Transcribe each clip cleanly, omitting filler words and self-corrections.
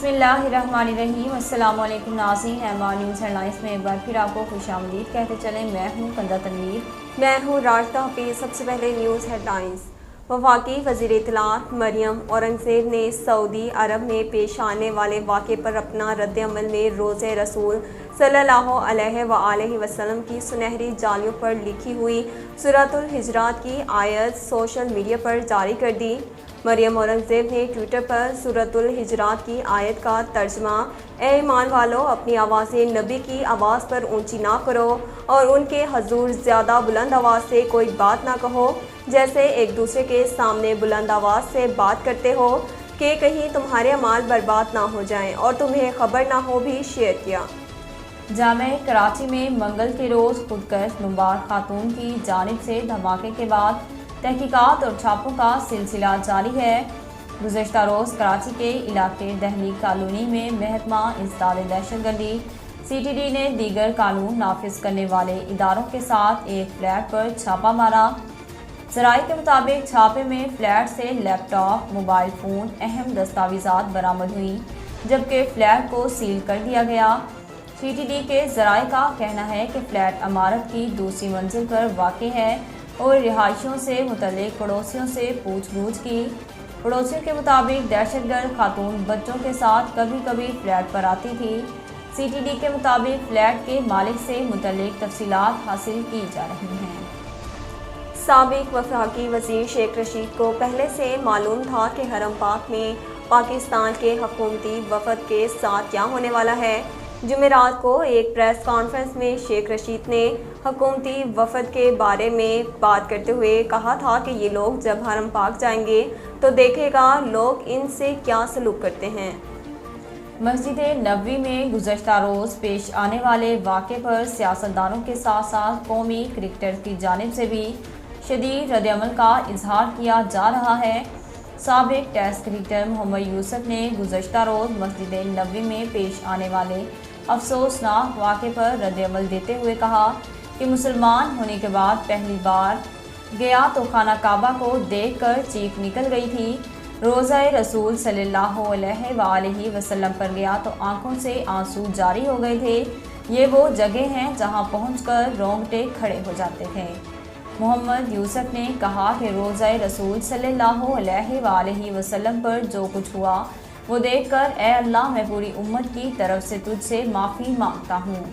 बिस्मिल्लाहिर्रहमानिर्रहीम। अस्सलाम वालेकुम नाज़रीन, एम न्यूज़ हेडलाइंस में एक बार फिर आपको खुशामदीद कहते चलें। मैं हूँ कंदा तनवीर। मैं हूँ राशिदा हफीज़। सबसे पहले न्यूज़ हेडलाइंस। वफाकी वज़ीर इत्तलात मरियम औरंगज़ेब ने सऊदी अरब में पेश आने वाले वाक़े पर अपना रद्द-ए-अमल में रोज़े रसूल सल्लल्लाहु अलैहि वसल्लम की सुनहरी जालियों पर लिखी हुई सूरतुल हिजरात की आयत सोशल मीडिया पर जारी कर दी। मरियम औरंगज़ेब ने ट्विटर पर सूरतुल हिजरात की आयत का तर्जमा, ए ईमान वालों, अपनी आवाज़ें नबी की आवाज़ पर ऊंची ना करो और उनके हजूर ज़्यादा बुलंद आवाज़ से कोई बात ना कहो, जैसे एक दूसरे के सामने बुलंद आवाज़ से बात करते हो कि कहीं तुम्हारे अमाल बर्बाद ना हो जाएं और तुम्हें खबर ना हो, भी शेयर किया। जामे कराची में मंगल के रोज़ खुदकश मुबारक खातून की जानिब से धमाके के बाद तहकीकात और छापों का सिलसिला जारी है। गुज़श्ता रोज़ कराची के इलाके दहली कॉलोनी में महकमा इंसदाद दहशतगर्दी CTD ने दीगर कानून नाफिज करने वाले इदारों के साथ एक फ्लैट पर छापा मारा। ज़राए के मुताबिक छापे में फ्लैट से लैपटॉप, मोबाइल फ़ोन, अहम दस्तावेज़ात बरामद हुई, जबकि फ्लैट को सील कर दिया गया। CTD के ज़राए का कहना है कि फ्लैट इमारत की दूसरी मंजिल पर वाक़ है और रिहायशियों से मुतल्लिक पड़ोसियों से पूछ-गछ की। पड़ोसियों के मुताबिक दहशतगर्द खातून बच्चों के साथ कभी कभी फ्लैट पर आती थी। CTD के मुताबिक फ्लैट के मालिक से मुतल्लिक तफसीलात हासिल की जा रही हैं। साबिक वफाकी वज़ीर शेख रशीद को पहले से मालूम था कि हरम पाक में पाकिस्तान के हुकूमती वफ़द के साथ क्या होने वाला है। जुमेरात को एक प्रेस कॉन्फ्रेंस में शेख रशीद ने हुकूमती वफ़द के बारे में बात करते हुए कहा था कि ये लोग जब हरम पाक जाएंगे तो देखेगा लोग इनसे क्या सलूक करते हैं। मस्जिद नबवी में गुज़श्ता रोज़ पेश आने वाले वाक़े पर सियासतदानों के साथ साथ कौमी क्रिकेटर्स की जानिब से भी शदीद रद्द-ए-अमल का इजहार किया जा रहा है। साबिक टेस्ट क्रिकेटर मोहम्मद यूसुफ ने गुज़श्ता रोज़ मस्जिद नबवी में पेश आने वाले अफसोसनाक वाक़े पर रद्द-ए-अमल देते हुए कहा कि मुसलमान होने के बाद पहली बार गया तो खाना काबा को देखकर चीख निकल गई थी। रोज़ा रसूल सल्लल्लाहु अलैहि वसल्लम पर गया तो आंखों से आंसू जारी हो गए थे। ये वो जगह हैं जहां पहुंचकर रोंगटे खड़े हो जाते थे। मोहम्मद यूसुफ ने कहा कि रोज़ा रसूल सल्लल्लाहु अलैहि वसल्लम पर जो कुछ हुआ वो देखकर ए अल्लाह, मैं पूरी उम्मत की तरफ से तुझसे माफ़ी मांगता हूँ।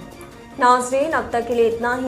नाज़रीन, अब तक के लिए इतना ही।